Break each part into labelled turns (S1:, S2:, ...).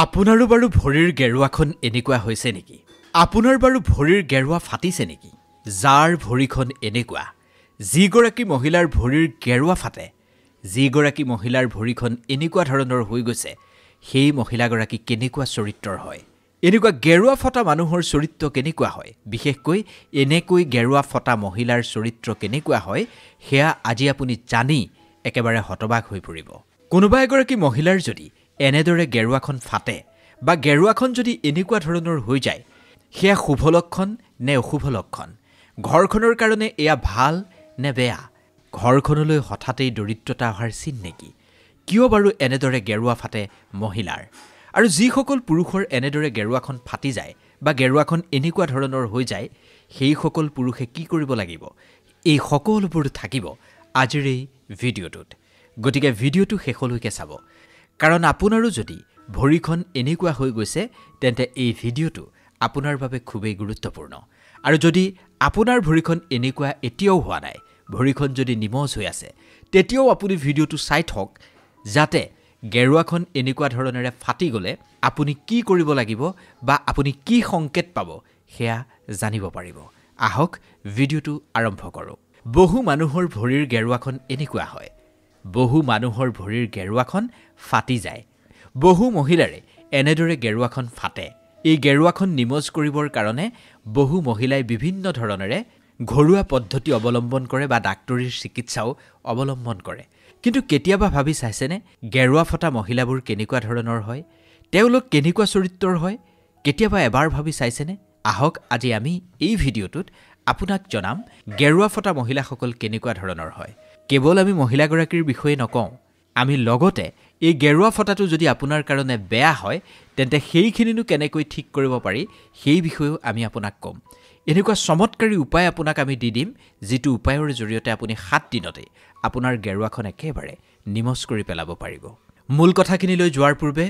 S1: আপোনাৰো বাৰু ভৰিৰ গেৰুৱাখন এনেকুৱা হৈছে নেকি? আপোনাৰ বাৰু ভৰিৰ গেৰুৱা ফাটিছে নেকি? যাৰ ভৰিখন এনেকুৱা, যিগৰাকী মহিলাৰ ভৰিৰ গেৰুৱা ফাটে, যিগৰাকী মহিলাৰ ভৰিখন এনেকুৱা ধৰণৰ হৈ গৈছে, সেই মহিলাগৰাকী কেনেকুৱা চৰিত্ৰৰ হয়? এনেকুৱা গেৰুৱা ফটা মানুহৰ চৰিত্ৰ কেনেকুৱা হয়? বিশেষকৈ এনেকৈ গেৰুৱা ফটা মহিলাৰ চৰিত্ৰ কেনেকুৱা হয়, সেয়া আজি আপুনি জানি একেবাৰে হতবাক হৈ পৰিব। কোনোবা এগৰাকী মহিলাৰ যদি এনেদৰে গেৰুৱাখন ফাটে বা গেৰুৱাখন যদি এনেকুৱা ধৰণৰ হৈ যায়, সেয়া শুভ লক্ষণ নে অশুভ লক্ষণ? ঘৰখনৰ কাৰণে এয়া ভাল নে বেয়া? ঘৰখনলৈ হঠাতেই দৰিদ্ৰতা অহাৰ চিন নেকি? কিয় বাৰু এনেদৰে গেৰুৱা ফাটে মহিলাৰ? আৰু যিসকল পুৰুষৰ এনেদৰে গেৰুৱাখন ফাটি যায় বা গেৰুৱাখন এনেকুৱা ধৰণৰ হৈ যায়, সেইসকল পুৰুষে কি কৰিব লাগিব? এই সকলোবোৰ থাকিব আজিৰ এই ভিডিঅ'টোত। গতিকে ভিডিঅ'টো শেষলৈকে চাব, কাৰণ আপোনাৰো যদি ভৰিখন এনেকুৱা হৈ গৈছে, তেন্তে এই ভিডিঅ'টো আপোনাৰ বাবে খুবেই গুৰুত্বপূৰ্ণ। আৰু যদি আপোনাৰ ভৰিখন এনেকুৱা এতিয়াও হোৱা নাই, ভৰিখন যদি নিমজ হৈ আছে, তেতিয়াও আপুনি ভিডিঅ'টো চাই থওক, যাতে গেৰুৱাখন এনেকুৱা ধৰণেৰে ফাটি গ'লে আপুনি কি কৰিব লাগিব বা আপুনি কি সংকেত পাব, সেয়া জানিব পাৰিব। আহক ভিডিঅ'টো আৰম্ভ কৰোঁ। বহু মানুহৰ ভৰিৰ গেৰুৱাখন এনেকুৱা হয়। বহু মানুহৰ ভৰিৰ গেৰুৱাখন ফাটি যায়। বহু মহিলাৰে এনেদৰে গেৰুৱাখন ফাটে। এই গেৰুৱাখন নিমজ কৰিবৰ কাৰণে বহু মহিলাই বিভিন্ন ধৰণেৰে ঘৰুৱা পদ্ধতি অৱলম্বন কৰে বা ডাক্তৰীৰ চিকিৎসাও অৱলম্বন কৰে। কিন্তু কেতিয়াবা ভাবি চাইছেনে, গেৰুৱা ফটা মহিলাবোৰ কেনেকুৱা ধৰণৰ হয়? তেওঁলোক কেনেকুৱা চৰিত্ৰৰ হয়? কেতিয়াবা এবাৰ ভাবি চাইছেনে? আহক আজি আমি এই ভিডিঅ'টোত আপোনাক জনাম গেৰুৱা ফটা মহিলাসকল কেনেকুৱা ধৰণৰ হয়। কেৱল আমি মহিলাগৰাকীৰ বিষয়ে নকওঁ, আমি লগতে এই গেৰুৱা ফটাটো যদি আপোনাৰ কাৰণে বেয়া হয়, তেন্তে সেইখিনিনো কেনেকৈ ঠিক কৰিব পাৰি, সেই বিষয়েও আমি আপোনাক ক'ম। এনেকুৱা চমৎকাৰী উপায় আপোনাক আমি দি দিম, যিটো উপায়ৰ জৰিয়তে আপুনি 7 দিনতে আপোনাৰ গেৰুৱাখন একেবাৰে নিমজ কৰি পেলাব পাৰিব। মূল কথাখিনিলৈ যোৱাৰ পূৰ্বে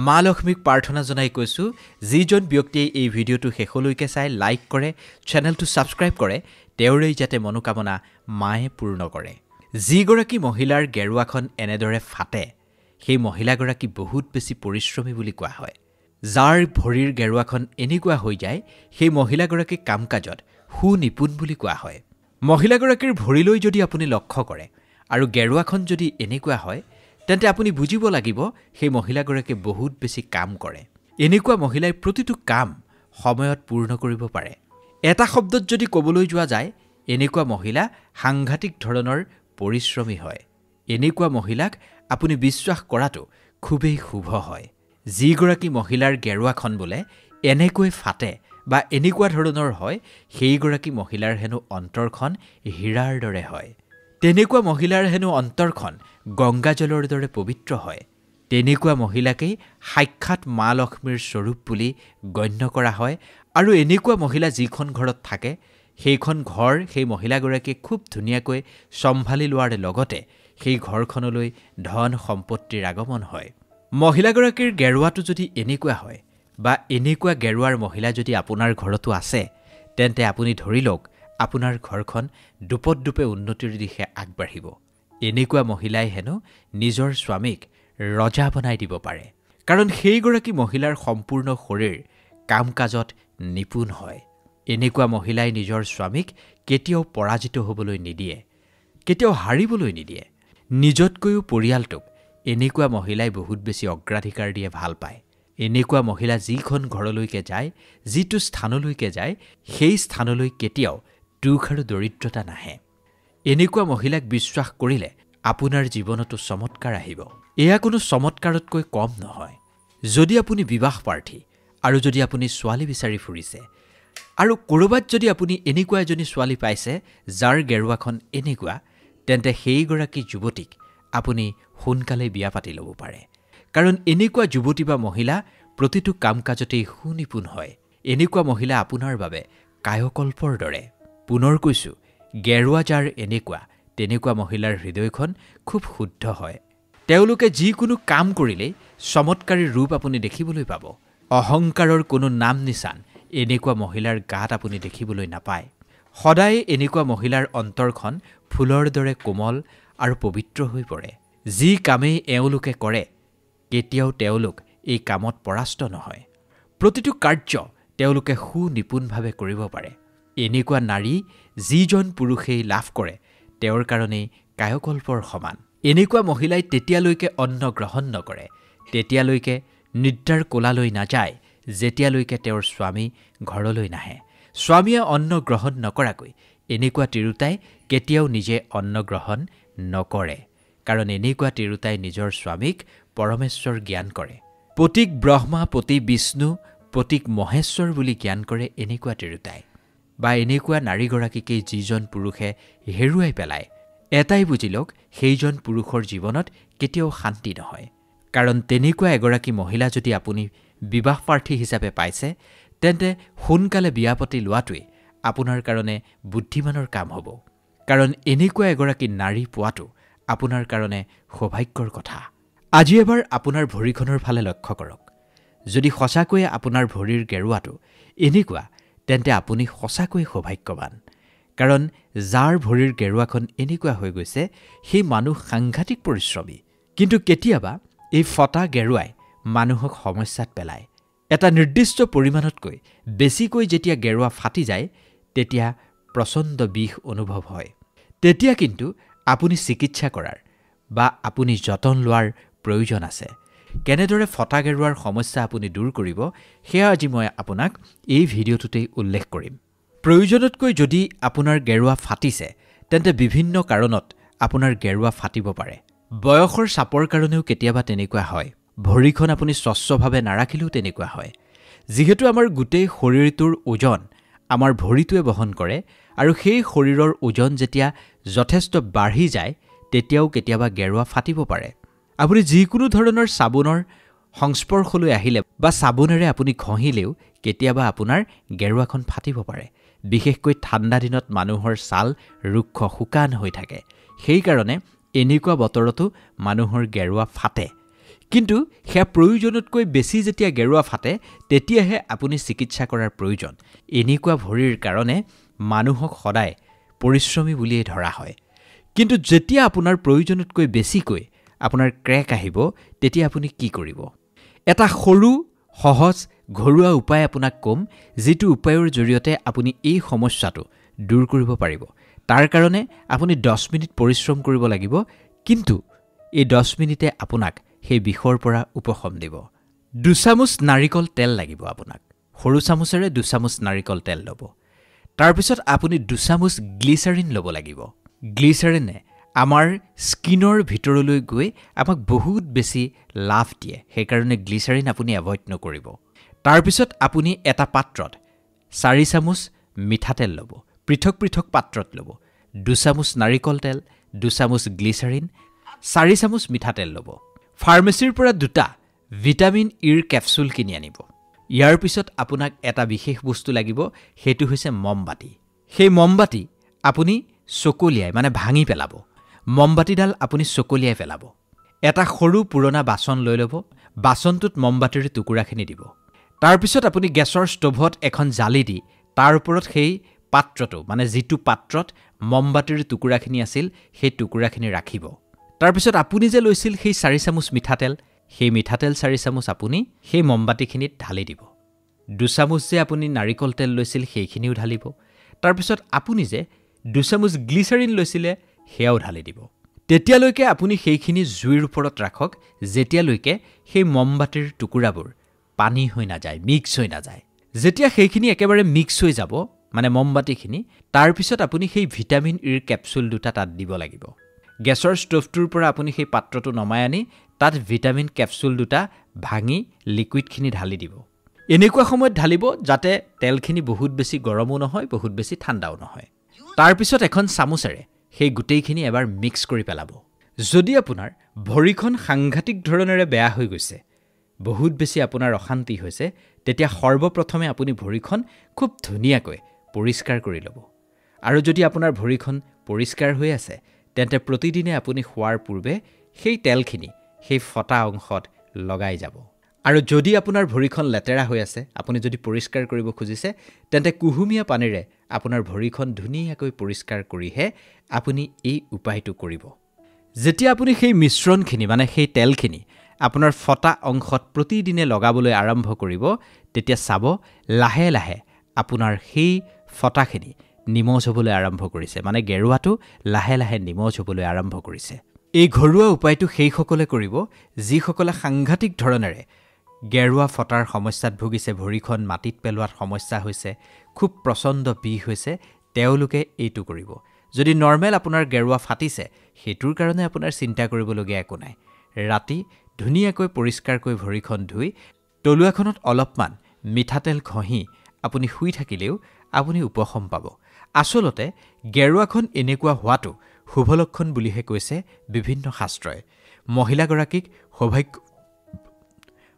S1: মা লক্ষ্মীক প্ৰাৰ্থনা জনাই কৈছোঁ, যিজন ব্যক্তিয়ে এই ভিডিঅ'টো শেষলৈকে চাই লাইক কৰে, চেনেলটো ছাবস্ক্ৰাইব কৰে, তেওঁৰেই যাতে মনোকামনা মায়ে পূৰ্ণ কৰে। যিগৰাকী মহিলাৰ গেৰুৱাখন এনেদৰে ফাটে, সেই মহিলাগৰাকী বহুত বেছি পৰিশ্ৰমী বুলি কোৱা হয়। যাৰ ভৰিৰ গেৰুৱাখন এনেকুৱা হৈ যায়, সেই মহিলাগৰাকীক কাম কাজত সুনিপুণ বুলি কোৱা হয়। মহিলাগৰাকীৰ ভৰিলৈ যদি আপুনি লক্ষ্য কৰে আৰু গেৰুৱাখন যদি এনেকুৱা হয়, তেন্তে আপুনি বুজিব লাগিব সেই মহিলাগৰাকীয়ে বহুত বেছি কাম কৰে। এনেকুৱা মহিলাই প্ৰতিটো কাম সময়ত পূৰ্ণ কৰিব পাৰে। এটা শব্দত যদি ক'বলৈ যোৱা যায়, এনেকুৱা মহিলা সাংঘাতিক ধৰণৰ পৰিশ্ৰমী হয়। এনেকুৱা মহিলাক আপুনি বিশ্বাস কৰাটো খুবেই শুভ হয়। যিগৰাকী মহিলাৰ গেৰুৱাখন বোলে এনেকৈ ফাটে বা এনেকুৱা ধৰণৰ হয়, সেইগৰাকী মহিলাৰ হেনো অন্তৰখন হীৰাৰ দৰে হয়। তেনেকুৱা মহিলাৰ হেনো অন্তৰখন গংগাজলৰ দৰে পবিত্ৰ হয়। তেনেকুৱা মহিলাকেই সাক্ষাৎ মা লক্ষ্মীৰ স্বৰূপ বুলি গণ্য কৰা হয়। আৰু এনেকুৱা মহিলা যিখন ঘৰত থাকে, সেইখন ঘৰ সেই মহিলাগৰাকীয়ে খুব ধুনীয়াকৈ চম্ভালি লোৱাৰ লগতে সেই ঘৰখনলৈ ধন সম্পত্তিৰ আগমন হয়। মহিলাগৰাকীৰ গেৰুৱাটো যদি এনেকুৱা হয় বা এনেকুৱা গেৰুৱাৰ মহিলা যদি আপোনাৰ ঘৰতো আছে, তেন্তে আপুনি ধৰি লওক আপোনাৰ ঘৰখন দোপতদোপে উন্নতিৰ দিশে আগবাঢ়িব। এনেকুৱা মহিলাই হেনো নিজৰ স্বামীক ৰজা বনাই দিব পাৰে, কাৰণ সেইগৰাকী মহিলাৰ সম্পূৰ্ণ শৰীৰ কাম কাজত নিপুণ হয়। এনেকুৱা মহিলাই নিজৰ স্বামীক কেতিয়াও পৰাজিত হ'বলৈ নিদিয়ে, কেতিয়াও হাৰিবলৈ নিদিয়ে। নিজতকৈও পৰিয়ালটোক এনেকুৱা মহিলাই বহুত বেছি অগ্ৰাধিকাৰ দিয়ে ভাল পায়। এনেকুৱা মহিলা যিখন ঘৰলৈকে যায়, যিটো স্থানলৈকে যায়, সেই স্থানলৈ কেতিয়াও দুখ আৰু দৰিদ্ৰতা নাহে। এনেকুৱা মহিলাক বিশ্বাস কৰিলে আপোনাৰ জীৱনতো চমৎকাৰ আহিব। এয়া কোনো চমৎকাৰতকৈ কম নহয়। যদি আপুনি বিবাহ প্ৰাৰ্থী আৰু যদি আপুনি ছোৱালী বিচাৰি ফুৰিছে আৰু ক'ৰবাত যদি আপুনি এনেকুৱা এজনী ছোৱালী পাইছে যাৰ গেৰুৱাখন এনেকুৱা, তেন্তে সেইগৰাকী যুৱতীক আপুনি সোনকালে বিয়া পাতি ল'ব পাৰে। কাৰণ এনেকুৱা যুৱতী বা মহিলা প্ৰতিটো কাম কাজতেই সুনিপুণ হয়। এনেকুৱা মহিলা আপোনাৰ বাবে কায়কল্পৰ দৰে। পুনৰ কৈছোঁ, গেৰুৱা যাৰ এনেকুৱা, তেনেকুৱা মহিলাৰ হৃদয়খন খুব শুদ্ধ হয়। তেওঁলোকে যিকোনো কাম কৰিলেই চমৎকাৰী ৰূপ আপুনি দেখিবলৈ পাব। অহংকাৰৰ কোনো নাম নিচান এনেকুৱা মহিলাৰ গাত আপুনি দেখিবলৈ নাপায়। সদায় এনেকুৱা মহিলাৰ অন্তৰখন ফুলৰ দৰে কোমল আৰু পবিত্ৰ হৈ পৰে। যি কামেই এওঁলোকে কৰে, কেতিয়াও তেওঁলোক এই কামত পৰাস্ত নহয় প্ৰতিটো কাৰ্য তেওঁলোকে সুনিপুণভাৱে কৰিব পাৰে এনেকুৱা নাৰী যিজন পুৰুষেই লাভ কৰে তেওঁৰ কাৰণেই কায়কল্পৰ সমান এনেকুৱা মহিলাই তেতিয়ালৈকে অন্ন গ্ৰহণ নকৰে তেতিয়ালৈকে নিদ্ৰাৰ কোলালৈ নাযায় যেতিয়ালৈকে তেওঁৰ স্বামী ঘৰলৈ নাহে স্বামীয়ে অন্ন গ্ৰহণ নকৰাকৈ এনেকুৱা তিৰোতাই কেতিয়াও নিজে অন্ন গ্ৰহণ নকৰে কাৰণ এনেকুৱা তিৰোতাই নিজৰ স্বামীক পৰমেশ্বৰ জ্ঞান কৰে পতিক ব্ৰহ্মা পতি বিষ্ণু পতিক মহেশ্বৰ বুলি জ্ঞান কৰে এনেকুৱা তিৰোতাই বা এনেকুৱা নাৰীগৰাকীকেই যিজন পুৰুষে হেৰুৱাই পেলায় এটাই বুজি লওক সেইজন পুৰুষৰ জীৱনত কেতিয়াও শান্তি নহয় কাৰণ তেনেকুৱা এগৰাকী মহিলা যদি আপুনি বিবাহ প্ৰাৰ্থী হিচাপে পাইছে তেন্তে সোনকালে বিয়া পাতি লোৱাটোৱে আপোনাৰ কাৰণে বুদ্ধিমানৰ কাম হ'ব কাৰণ এনেকুৱা এগৰাকী নাৰী পোৱাটো আপোনাৰ কাৰণে সৌভাগ্যৰ কথা আজি এবাৰ আপোনাৰ ভৰিখনৰ ফালে লক্ষ্য কৰক যদি সঁচাকৈয়ে আপোনাৰ ভৰিৰ গেৰুৱাটো এনেকুৱা তেন্তে আপুনি সঁচাকৈয়ে সৌভাগ্যৱান কাৰণ যাৰ ভৰিৰ গেৰুৱাখন এনেকুৱা হৈ গৈছে সেই মানুহ সাংঘাতিক পৰিশ্ৰমী কিন্তু কেতিয়াবা এই ফটা গেৰুৱাই মানুহক সমস্যাত পেলায় এটা নিৰ্দিষ্ট পৰিমাণতকৈ বেছিকৈ যেতিয়া গেৰুৱা ফাটি যায় তেতিয়া প্ৰচণ্ড বিষ অনুভৱ হয় তেতিয়া কিন্তু আপুনি চিকিৎসা কৰাৰ বা আপুনি যতন লোৱাৰ প্ৰয়োজন আছে কেনেদৰে ফটা গেৰুৱাৰ সমস্যা আপুনি দূৰ কৰিব সেয়া আজি মই আপোনাক এই ভিডিঅ'টোতেই উল্লেখ কৰিম প্ৰয়োজনতকৈ যদি আপোনাৰ গেৰুৱা ফাটিছে তেন্তে বিভিন্ন কাৰণত আপোনাৰ গেৰুৱা ফাটিব পাৰে বয়সৰ চাপৰ কাৰণেও কেতিয়াবা তেনেকুৱা হয় ভৰিখন আপুনি স্বচ্ছভাৱে নাৰাখিলেও তেনেকুৱা হয় যিহেতু আমাৰ গোটেই শৰীৰটোৰ ওজন আমাৰ ভৰিটোৱে বহন কৰে আৰু সেই শৰীৰৰ ওজন যেতিয়া যথেষ্ট বাঢ়ি যায় তেতিয়াও কেতিয়াবা গেৰুৱা ফাটিব পাৰে আপুনি যিকোনো ধৰণৰ চাবোনৰ সংস্পৰ্শলৈ আহিলে বা চাবোনেৰে আপুনি ঘঁহিলেও কেতিয়াবা আপোনাৰ গেৰুৱাখন ফাটিব পাৰে বিশেষকৈ ঠাণ্ডা দিনত মানুহৰ ছাল ৰুক্ষ শুকান হৈ থাকে সেইকাৰণে এনেকুৱা বতৰতো মানুহৰ গেৰুৱা ফাটে কিন্তু সেয়া প্ৰয়োজনতকৈ বেছি যেতিয়া গেৰুৱা ফাটে তেতিয়াহে আপুনি চিকিৎসা কৰাৰ প্ৰয়োজন এনেকুৱা ভৰিৰ কাৰণে মানুহক সদায় পৰিশ্ৰমী বুলিয়েই ধৰা হয় কিন্তু যেতিয়া আপোনাৰ প্ৰয়োজনতকৈ বেছিকৈ আপোনাৰ ক্ৰেক আহিব তেতিয়া আপুনি কি কৰিব এটা সৰু সহজ ঘৰুৱা উপায় আপোনাক কম যিটো উপায়ৰ জৰিয়তে আপুনি এই সমস্যাটো দূৰ কৰিব পাৰিব তাৰ কাৰণে আপুনি 10 মিনিট পৰিশ্ৰম কৰিব লাগিব কিন্তু এই 10 মিনিটে আপোনাক সেই বিষৰ পৰা উপশম দিব 2 চামুচ নাৰিকল তেল লাগিব আপোনাক সৰু চামুচেৰে 2 চামুচ নাৰিকল তেল ল'ব তাৰ পিছত আপুনি 2 চামুচ গ্লিচাৰিন ল'ব লাগিব গ্লিচাৰিনে আমাৰ স্কিনৰ ভিতৰলৈ গৈ আমাক বহুত বেছি লাভ দিয়ে সেইকাৰণে গ্লিচাৰিন আপুনি এভয়েড নকৰিব তাৰ পিছত আপুনি এটা পাত্ৰত 4 চামুচ মিঠাতেল ল'ব পৃথক পৃথক পাত্ৰত ল'ব 2 চামুচ নাৰিকল তেল 2 চামুচ গ্লিচাৰিন 4 চামুচ মিঠাতেল ল'ব ফাৰ্মেসীৰ পৰা 2টা ভিটামিন ইৰ কেপসুল কিনি আনিব ইয়াৰ পিছত আপোনাক এটা বিশেষ বস্তু লাগিব হেতু হৈছে মমবাতি সেই মমবাতি আপুনি চকলিয়াই মানে ভাঙি পেলাব মমবাতিডাল আপুনি চকলিয়াই পেলাব এটা সৰু পুৰণা বাচন লৈ ল'ব বাচনটোত মমবাতিৰ টুকুৰাখিনি দিব তাৰ পিছত আপুনি গেছৰ ষ্টভত এখন জালি দি তাৰ ওপৰত সেই পাত্ৰটো মানে যিটো পাত্ৰত মমবাতিৰ টুকুৰাখিনি আছিল সেই টুকুৰাখিনি ৰাখিব তাৰ পিছত আপুনি যে লৈছিল সেই 4 চামুচ মিঠাতেল সেই মিঠাতেল 4 চামুচ আপুনি সেই মমবাতিখিনিত ঢালি দিব 2 চামুচ যে আপুনি নাৰিকল তেল লৈছিল সেইখিনিও ঢালিব তাৰ পিছত আপুনি যে 2 চামুচ গ্লিচাৰিন লৈছিলে হেয়াও ঢালি দিব তেতিয়ালৈকে আপুনি সেইখিনি জুইৰ ওপৰত ৰাখক যেতিয়ালৈকে সেই মমবাতিৰ টুকুৰাবোৰ পানী হৈ নাযায় মিক্স হৈ নাযায় যেতিয়া সেইখিনি একেবাৰে মিক্স হৈ যাব মানে মমবাতিখিনি তাৰ পিছত আপুনি সেই ভিটামিন ইৰ কেপসুল 2টা তাত দিব লাগিব গেছৰ ষ্টভটোৰ পৰা আপুনি সেই পাত্ৰটো নমাই আনি তাত ভিটামিন কেপসুল 2টা ভাঙি লিকুইডখিনি ঢালি দিব এনেকুৱা সময়ত ঢালিব যাতে তেলখিনি বহুত বেছি গৰমো নহয় বহুত বেছি ঠাণ্ডাও নহয় তাৰ পিছত এখন চামুচেৰে সেই গুটেইখিনি এবাৰ মিক্স কৰি পেলাব যদি আপোনাৰ ভৰিখন সাংঘাতিক ধৰণেৰে বেয়া হৈ গৈছে বহুত বেছি আপোনাৰ অশান্তি হৈছে তেতিয়া সৰ্বপ্ৰথমে আপুনি ভৰিখন খুব ধুনীয়াকৈ পৰিষ্কাৰ কৰি ল'ব আৰু যদি আপোনাৰ ভৰিখন পৰিষ্কাৰ হৈ আছে তেন্তে প্ৰতিদিনে আপুনি খোৱাৰ পূৰ্বে সেই তেলখিনি সেই ফটা অংশত লগাই যাব আৰু যদি আপোনাৰ ভৰিখন লেতেৰা হৈ আছে আপুনি যদি পৰিষ্কাৰ কৰিব খুজিছে তেন্তে কুহুমীয়া পানীৰে আপোনাৰ ভৰিখন ধুনীয়াকৈ পৰিষ্কাৰ কৰিহে আপুনি এই উপায়টো কৰিব যেতিয়া আপুনি সেই মিশ্ৰণখিনি মানে সেই তেলখিনি আপোনাৰ ফটা অংশত প্ৰতিদিনে লগাবলৈ আৰম্ভ কৰিব তেতিয়া চাব লাহে লাহে আপোনাৰ সেই ফটাখিনি নিমজ হ'বলৈ আৰম্ভ কৰিছে মানে গেৰুৱাটো লাহে লাহে নিমজ হ'বলৈ আৰম্ভ কৰিছে এই ঘৰুৱা উপায়টো সেইসকলে কৰিব যিসকলে সাংঘাতিক ধৰণেৰে গেৰুৱা ফটাৰ সমস্যাত ভুগিছে ভৰিখন মাটিত পেলোৱাত সমস্যা হৈছে খুব প্ৰচণ্ড বিষ হৈছে তেওঁলোকে এইটো কৰিব যদি নৰ্মেল আপোনাৰ গেৰুৱা ফাটিছে হেতুৰ কাৰণে আপোনাৰ চিন্তা কৰিবলগীয়া একো নাই ৰাতি ধুনীয়াকৈ পৰিষ্কাৰকৈ ভৰিখন ধুই তলুৱাখনত অলপমান মিঠাতেল ঘঁহি আপুনি শুই থাকিলেও আপুনি উপশম পাব আসলতে গেৰুৱাখন এনেকুৱা হোৱাটো শুভ লক্ষণ বুলিহে কৈছে বিভিন্ন শাস্ত্ৰই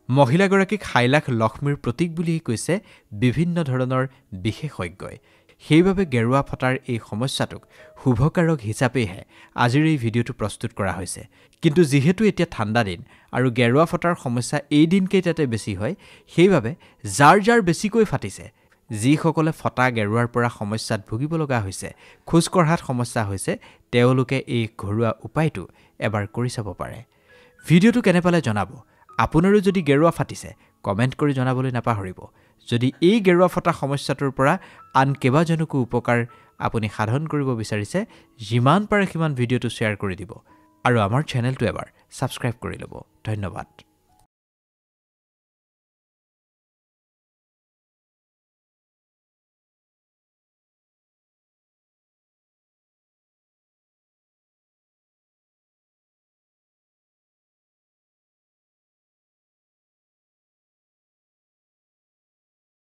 S1: মহিলাগৰাকীক হাইলাখ লক্ষ্মীৰ প্ৰতীক বুলি কৈছে বিভিন্ন ধৰণৰ বিশেষজ্ঞই সেইবাবে গেৰুৱা ফটাৰ এই সমস্যাটোক শুভকাৰক হিচাপেহে আজিৰ এই ভিডিঅ'টো প্ৰস্তুত কৰা হৈছে কিন্তু যেহেতু এতিয়া ঠাণ্ডা দিন আৰু গেৰুৱা ফটাৰ সমস্যা এই দিনকেইটাতে বেছি হয় সেইবাবে যাৰ বেছিকৈ ফাটিছে যিসকলে ফটা গেৰুৱাৰ পৰা সমস্যাত ভুগিব লগা হৈছে খোজ কঢ়াত সমস্যা হৈছে তেওঁলোকে এই ঘৰুৱা উপায়টো এবাৰ কৰি চাব পাৰে ভিডিঅ'টো কেনে পালে জনাব আপোনাৰো যদি গেৰুৱা ফাটিছে কমেন্ট কৰি জনাবলৈ নাপাহৰিব যদি এই গেৰুৱা ফটা সমস্যাটোৰ পৰা আন কেইবাজনকো উপকাৰ আপুনি সাধন কৰিব বিচাৰিছে যিমান পাৰে সিমান ভিডিঅ'টো শ্বেয়াৰ কৰি দিব আৰু আমাৰ চেনেলটো এবাৰ সাবস্ক্ৰাইব কৰি ল'ব ধন্যবাদ